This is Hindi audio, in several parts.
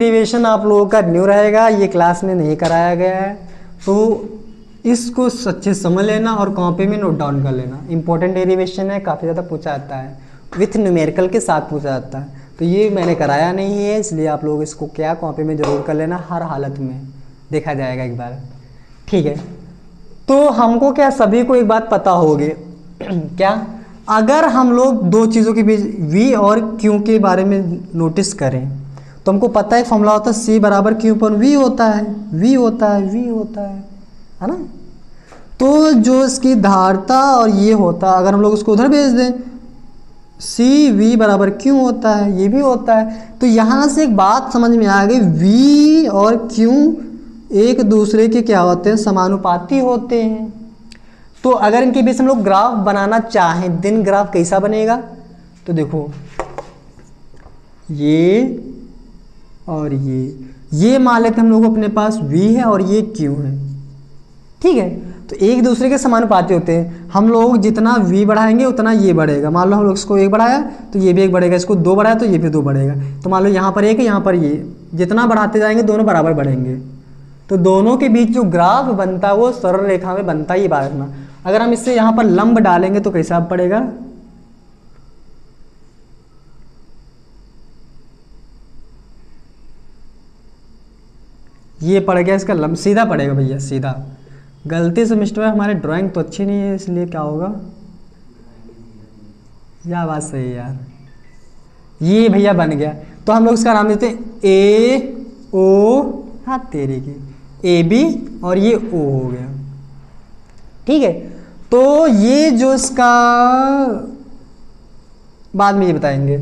डेरिवेशन आप लोगों का न्यू रहेगा, ये क्लास में नहीं कराया गया है, तो इसको अच्छे से समझ लेना और कॉपी में नोट डाउन कर लेना। इंपॉर्टेंट डेरिवेशन है, काफ़ी ज़्यादा पूछा जाता है, विथ न्यूमेरिकल के साथ पूछा जाता है। तो ये मैंने कराया नहीं है, इसलिए आप लोग इसको क्या कॉपी में ज़रूर कर लेना, हर हालत में देखा जाएगा एक बार, ठीक है। तो हमको क्या सभी को एक बात पता होगी क्या, अगर हम लोग दो चीज़ों के बीच v और q के बारे में नोटिस करें तो हमको पता है फॉर्मूला होता है c बराबर q पर v होता है, v होता है ना। तो जो इसकी धारता और ये होता है, अगर हम लोग उसको उधर भेज दें c v बराबर q होता है, ये भी होता है। तो यहाँ से एक बात समझ में आ गई, v और q एक दूसरे के क्या होते हैं, समानुपाती होते हैं। तो अगर इनके बीच हम लोग ग्राफ बनाना चाहें, दिन ग्राफ कैसा बनेगा, तो देखो ये और ये मान लेते हम लोग अपने पास v है और ये q है, ठीक है। तो एक दूसरे के समानुपाती होते हैं, हम लोग जितना v बढ़ाएंगे उतना ये बढ़ेगा। मान लो हम लोग इसको 1 बढ़ाया तो ये भी 1 बढ़ेगा, इसको 2 बढ़ाया तो ये भी 2 बढ़ेगा। तो मान लो यहाँ पर 1 है, यहाँ पर ये, जितना बढ़ाते जाएंगे दोनों बराबर बढ़ेंगे। तो दोनों के बीच जो ग्राफ बनता है वो सरल रेखा में बनता है, ये बात रखना। अगर हम इससे यहाँ पर लंब डालेंगे तो कैसा पड़ेगा, ये पड़ गया इसका लंब, सीधा पड़ेगा भैया, सीधा। गलती से मिस्टर हमारे ड्राइंग तो अच्छी नहीं है, इसलिए क्या होगा, यह बात सही है यार, ये भैया बन गया। तो हम लोग इसका नाम देते हैं ए ओ, हाँ तेरे की, ए बी, और ये ओ हो गया, ठीक है। तो ये जो इसका बाद में ये बताएंगे,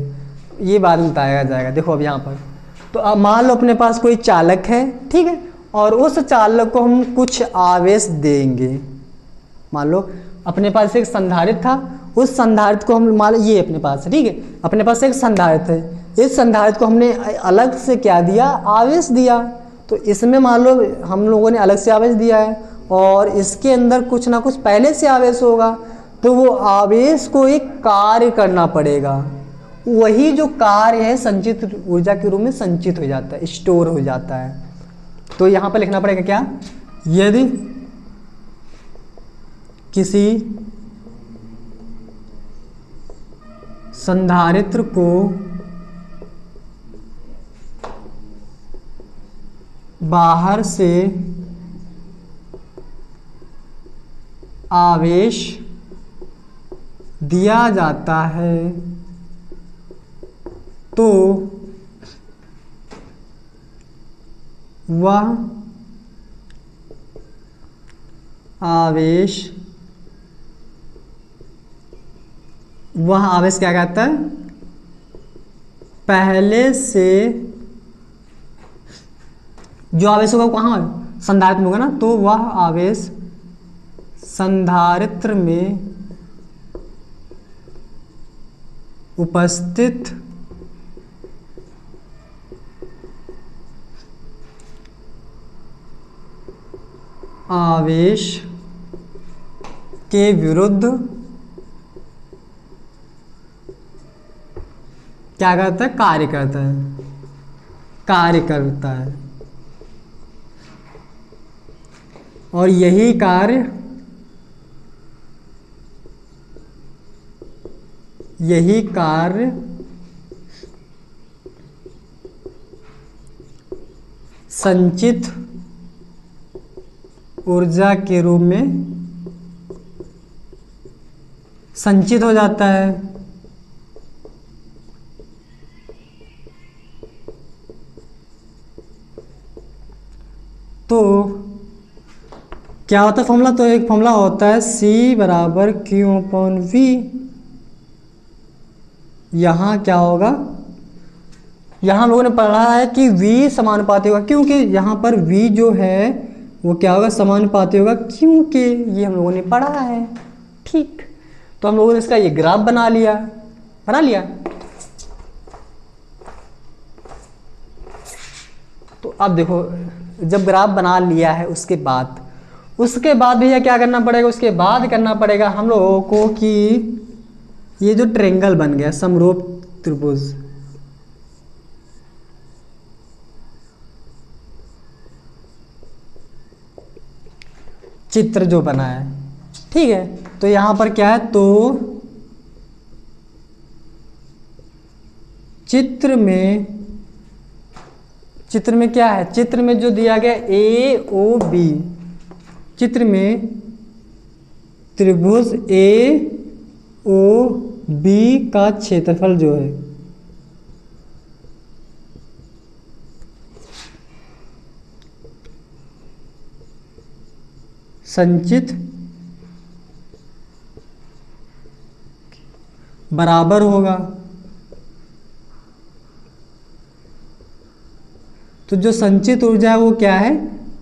ये बाद में बताया जाएगा। देखो अब यहाँ पर, तो अब मान लो अपने पास कोई चालक है, ठीक है, और उस चालक को हम कुछ आवेश देंगे। मान लो अपने पास एक संधारित्र था, उस संधारित्र को हम, मान लो ये अपने पास है, ठीक है, अपने पास एक संधारित्र है, इस संधारित्र को हमने अलग से क्या दिया, आवेश दिया। तो इसमें मान लो हम लोगों ने अलग से आवेश दिया है और इसके अंदर कुछ ना कुछ पहले से आवेश होगा, तो वो आवेश को एक कार्य करना पड़ेगा, वही जो कार्य है संचित ऊर्जा के रूप में संचित हो जाता है, स्टोर हो जाता है। तो यहाँ पर लिखना पड़ेगा क्या, यदि किसी संधारित्र को बाहर से आवेश दिया जाता है तो वह आवेश क्या कहता है, पहले से जो आवेश होगा वो कहाँ, संधारित्र में होगा ना, तो वह आवेश संधारित्र में उपस्थित आवेश के विरुद्ध क्या करता है, कार्य करता है। और यही कार्य संचित ऊर्जा के रूप में संचित हो जाता है। तो क्या होता है फॉर्मूला, तो एक फॉर्मूला होता है C बराबर Q/V। यहाँ क्या होगा, यहाँ लोगों ने पढ़ा है कि V समानुपाती होगा, क्योंकि यहाँ पर V जो है वो क्या होगा, समानुपाती होगा, क्योंकि ये हम लोगों ने पढ़ा है, ठीक। तो हम लोगों ने इसका ये ग्राफ बना लिया। तो अब देखो, जब ग्राफ बना लिया है उसके बाद भैया क्या करना पड़ेगा, उसके बाद करना पड़ेगा हम लोगों को कि ये जो ट्रायंगल बन गया, समरूप त्रिभुज, चित्र जो बना है, ठीक है। तो यहाँ पर क्या है, तो चित्र में क्या है, चित्र में जो दिया गया ए ओ बी, चित्र में त्रिभुज ए ओ बी का क्षेत्रफल जो है संचित बराबर होगा। तो जो संचित ऊर्जा है वो क्या है,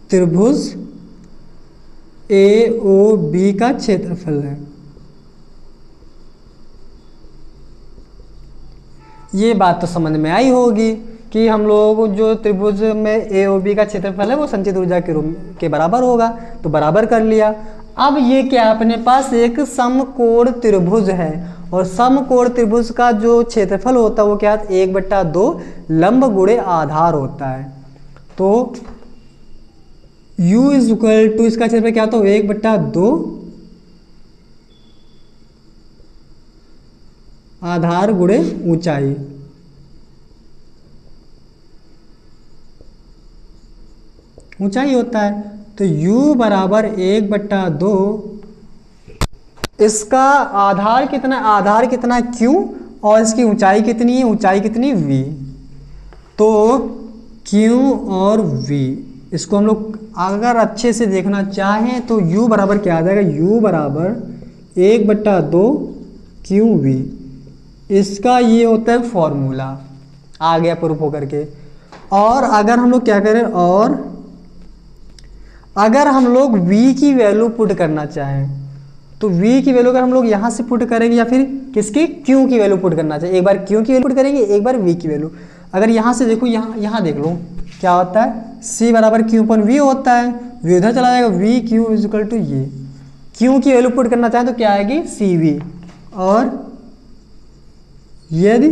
त्रिभुज ए ओ बी का क्षेत्रफल है। ये बात तो समझ में आई होगी कि हम लोग जो त्रिभुज में ए ओ बी का क्षेत्रफल है वो संचित ऊर्जा के रूप के बराबर होगा, तो बराबर कर लिया। अब ये क्या, अपने पास एक समकोण त्रिभुज है और समकोण त्रिभुज का जो क्षेत्रफल होता है वो क्या है, 1/2 लंब गुणे आधार होता है। तो u इज इक्वल टू, इसका क्षेत्रफल क्या होता है, 1/2 आधार गुणे ऊंचाई। ऊंचाई होता है। तो u बराबर 1/2, इसका आधार कितना q और इसकी ऊंचाई कितनी है, ऊंचाई कितनी v। तो q और v, इसको हम लोग अगर अच्छे से देखना चाहें तो u बराबर क्या आ जाएगा, u बराबर 1/2 QV। इसका ये होता है फॉर्मूला, आ गया प्रूफ होकर के। और अगर हम लोग क्या करें, और अगर हम लोग v की वैल्यू पुट करना चाहें तो v की वैल्यू अगर हम लोग यहाँ से पुट करेंगे या फिर किसकी, q की वैल्यू पुट करना चाहिए, एक बार q की वैल्यू पुट करेंगे, एक बार v की वैल्यू। अगर यहाँ से देखो, यहाँ देख लो क्या होता है, c बराबर q/v होता है, v उधर चला जाएगा, v q is equal to ये, q की वैल्यू पुट करना चाहें तो क्या आएगी, cv। और यदि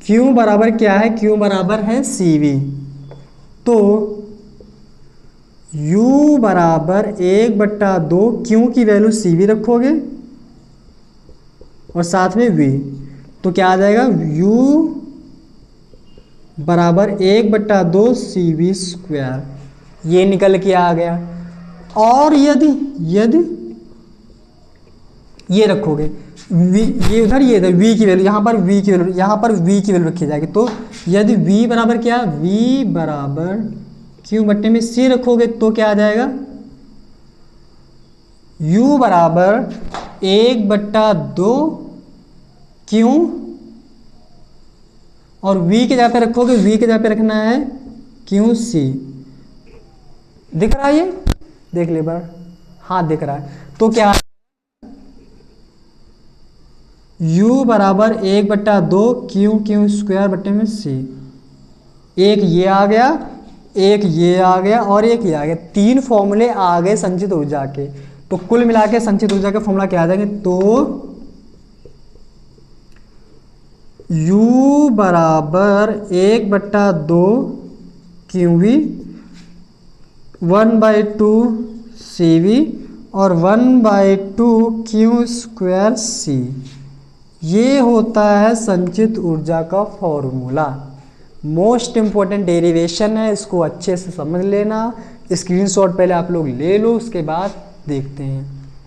q बराबर क्या है, q बराबर है cv, तो u बराबर 1/2 q की वैल्यू cv रखोगे और साथ में v, तो क्या आ जाएगा, u बराबर 1/2 cv², ये निकल के आ गया। और यदि ये रखोगे v, ये उधर ये इधर v की वैल्यू, यहाँ पर v की वैल्यू, यहाँ पर v की वैल्यू रखी जाएगी। तो यदि v बराबर क्या, v बराबर q/c रखोगे तो क्या आ जाएगा, u बराबर 1/2 q, और v के जगह पे रखोगे, v के जगह पे रखना है QC। दिख रहा है, ये देख ले बार, हाँ दिख रहा है। तो क्या, u बराबर 1/2 q²/c, एक ये आ गया, एक ये आ गया और एक ये आ गया, 3 फॉर्मूले आ गए संचित ऊर्जा के। तो कुल मिला के संचित ऊर्जा के फॉर्मूला क्या आ जाएंगे, तो u बराबर 1/2 QV, 1/2 CV और 1/2 Q²C। ये होता है संचित ऊर्जा का फॉर्मूला। मोस्ट इम्पोर्टेंट डेरिवेशन है, इसको अच्छे से समझ लेना। स्क्रीनशॉट पहले आप लोग ले लो, उसके बाद देखते हैं।